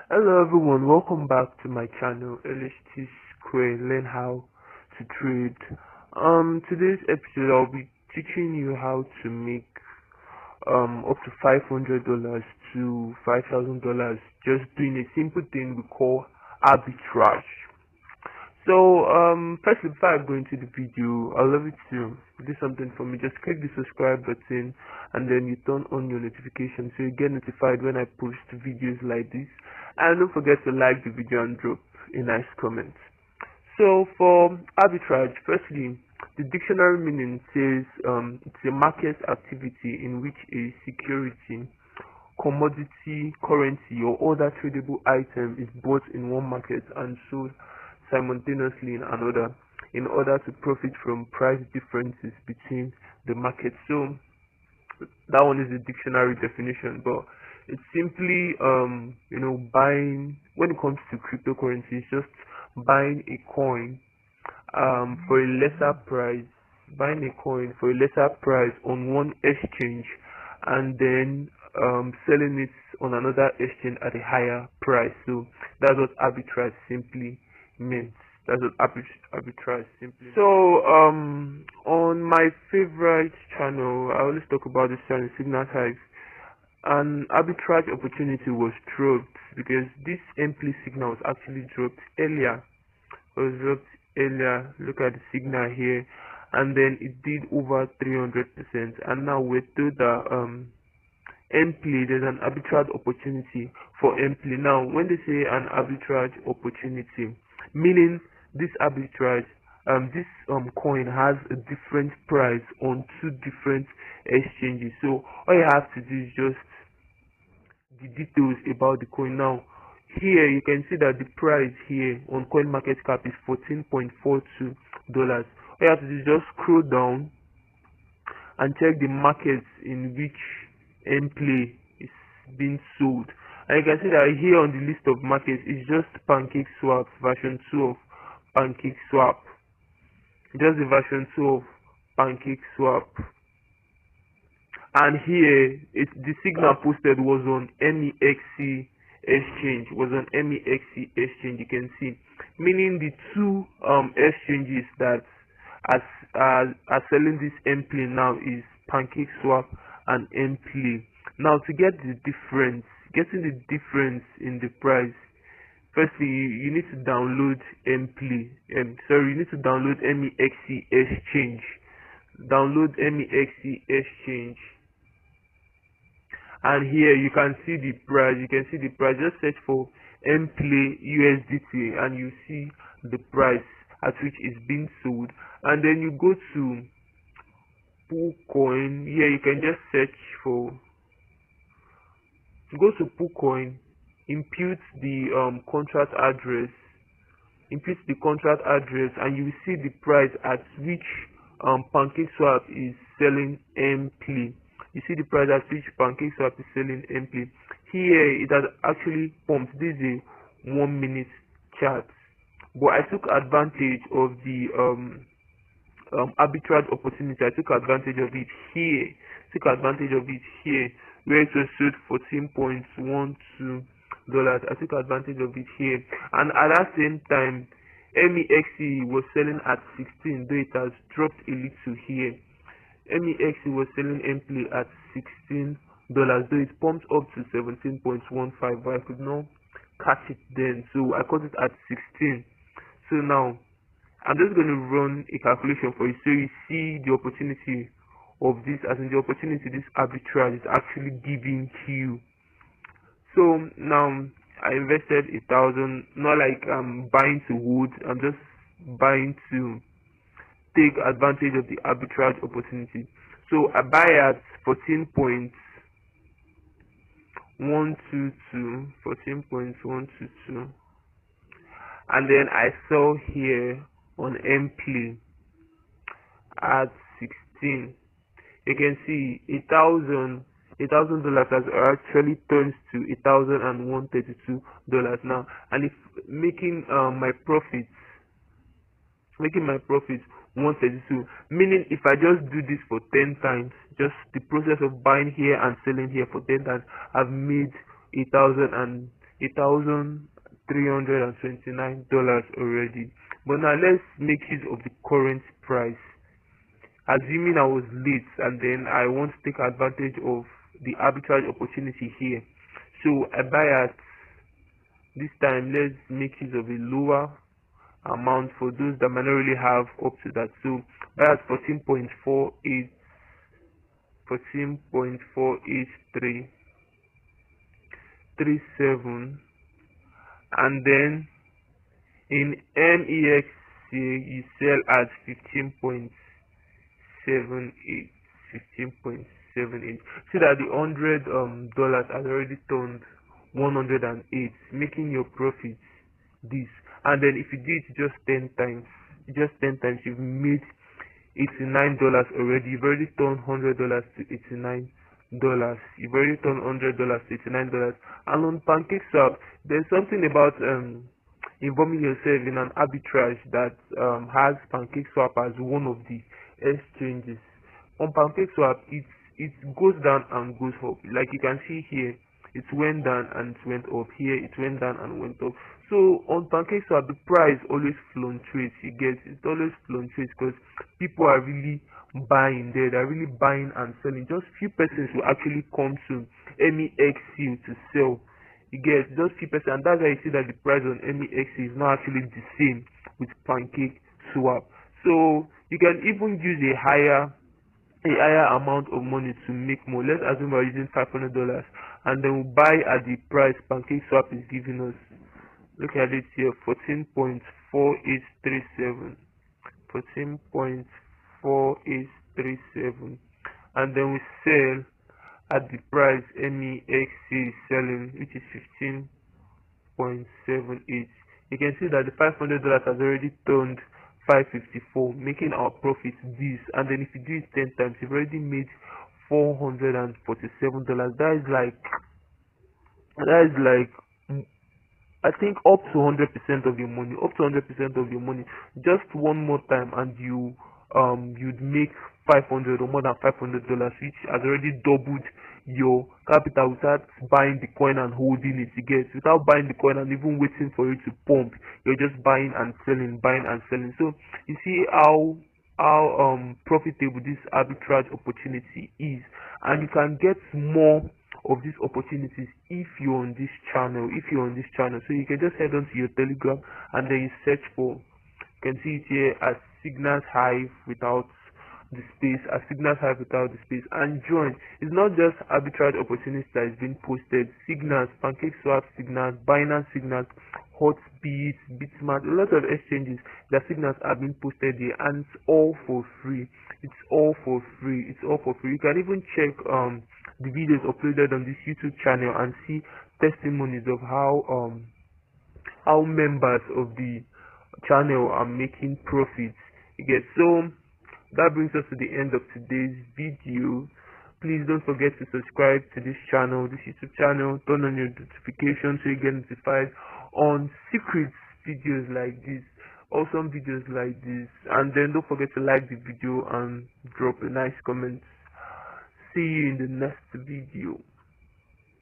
Hello everyone, welcome back to my channel LHT Square Learn How to Trade. Today's episode I'll be teaching you how to make up to $500 to $5,000 just doing a simple thing we call arbitrage. So firstly, before I go into the video, I'd love you to do something for me. Just click the subscribe button and then you turn on your notifications so you get notified when I post videos like this. And don't forget to like the video and drop a nice comment. So for arbitrage, firstly, the dictionary meaning says it's a market activity in which a security, commodity, currency, or other tradable item is bought in one market and sold simultaneously in another in order to profit from price differences between the markets. So that one is the dictionary definition, but it's simply buying. When it comes to cryptocurrency, it's just buying a coin for a lesser price, buying a coin for a lesser price on one exchange and then selling it on another exchange at a higher price. So that's what arbitrage simply means. That's what arbitrage simply. So on my favorite channel, I always talk about this channel, Signal Hive. An arbitrage opportunity was dropped because this MPLE signal was actually dropped earlier. Look at the signal here, and then it did over 300%. And now we're told that MPLE, there's an arbitrage opportunity for MPLE. Now, when they say an arbitrage opportunity, meaning this arbitrage, this coin has a different price on two different exchanges. So all you have to do is just the details about the coin. Now here you can see that the price here on CoinMarketCap is $14.42. All you have to do is just scroll down and check the markets in which MPLE is being sold, and you can see that here on the list of markets is just PancakeSwap version 2 of PancakeSwap, just the version 2 of PancakeSwap. And here the signal posted was on MEXC exchange, you can see, meaning the two exchanges that are selling this MPLE now is PancakeSwap and MPLE. Now to get the difference, getting the difference in the price, firstly you need to download MPLE. You need to download MEXC exchange. Download MEXC exchange. And here you can see the price. Just search for MPLE USDT and you see the price at which it's being sold. And then you go to PooCoin. Here you can just search for, go to PooCoin, impute the contract address, and you see the price at which PancakeSwap is selling MPLE. You see the price at which PancakeSwap is selling MPLE. Here it has actually pumped. This is a 1 minute chart, but I took advantage of the arbitrage opportunity. I took advantage of it here. Where it was sold $14.12. I took advantage of it here, and at that same time MEXC was selling at 16, though it has dropped a little here. MEXC was selling MPLE at $16, though it pumped up to 17.15, but I could not catch it then, so I caught it at 16. So now I'm just going to run a calculation for you so you see the opportunity of this, as in the opportunity this arbitrage is actually giving to you. So now I invested 1,000, not like I'm buying to hold, I'm just buying to take advantage of the arbitrage opportunity. So I buy at 14.122, and then I sell here on MPLE at 16. You can see $1,000 has actually turned to $1,032 now, and if making my profits 132, meaning if I just do this for 10 times, just the process of buying here and selling here for 10 times, I've made $1,032. $1,329 already. But now let's make use of the current price. Assuming I was late and then I want to take advantage of the arbitrage opportunity here. So I buy at this time. Let's make use of a lower amount for those that might not really have up to that. So buy at 14.48337, and then in MEXC you sell at 15.78. See that the $100 has already turned 108, making your profit this. And then if you do it just 10 times, you've made $89 already. You've already turned $100 to $89. You've already turned $100 to $89. And on PancakeSwap, there's something about involving yourself in an arbitrage that has PancakeSwap as one of the exchanges. On PancakeSwap, it goes down and goes up. Like you can see here, it went down and it went up. Here, it went down and went up. So on PancakeSwap, the price always fluctuates. It always fluctuates because people are really buying there. They're really buying and selling. Just few persons will actually come to MEXC to sell. You get just few percent, and that's why you see that the price on MEXC is not actually the same with PancakeSwap. So you can even use a higher amount of money to make more. Let's assume we're using $500, and then we buy at the price PancakeSwap is giving us. Look at it here, 14.4837, 14.4837, and then we sell at the price MEXC is selling, which is 15.78. You can see that the $500 has already turned 554, making our profit this. And then if you do it 10 times, you've already made $447. That is like I think up to 100% of your money. Just one more time, and you'd make 500 or more than $500, which has already doubled your capital without buying the coin and holding it. Without buying the coin and even waiting for it to pump, you're just buying and selling. So you see how profitable this arbitrage opportunity is, and you can get more of these opportunities if you're on this channel. So you can just head on to your Telegram, and then you search for, you can see it here as Cygnus Hive without the space, and join. It's not just arbitrage opportunities that is being posted. Cygnus, PancakeSwap Cygnus, Binance Cygnus, Hotbit, Bitsmart, a lot of exchanges that Cygnus are being posted here, and it's all for free. You can even check the videos uploaded on this YouTube channel and see testimonies of how members of the channel are making profits. So that brings us to the end of today's video. Please don't forget to subscribe to this YouTube channel. Turn on your notifications so you get notified on secret videos like this, awesome videos like this. And then don't forget to like the video and drop a nice comment. See you in the next video.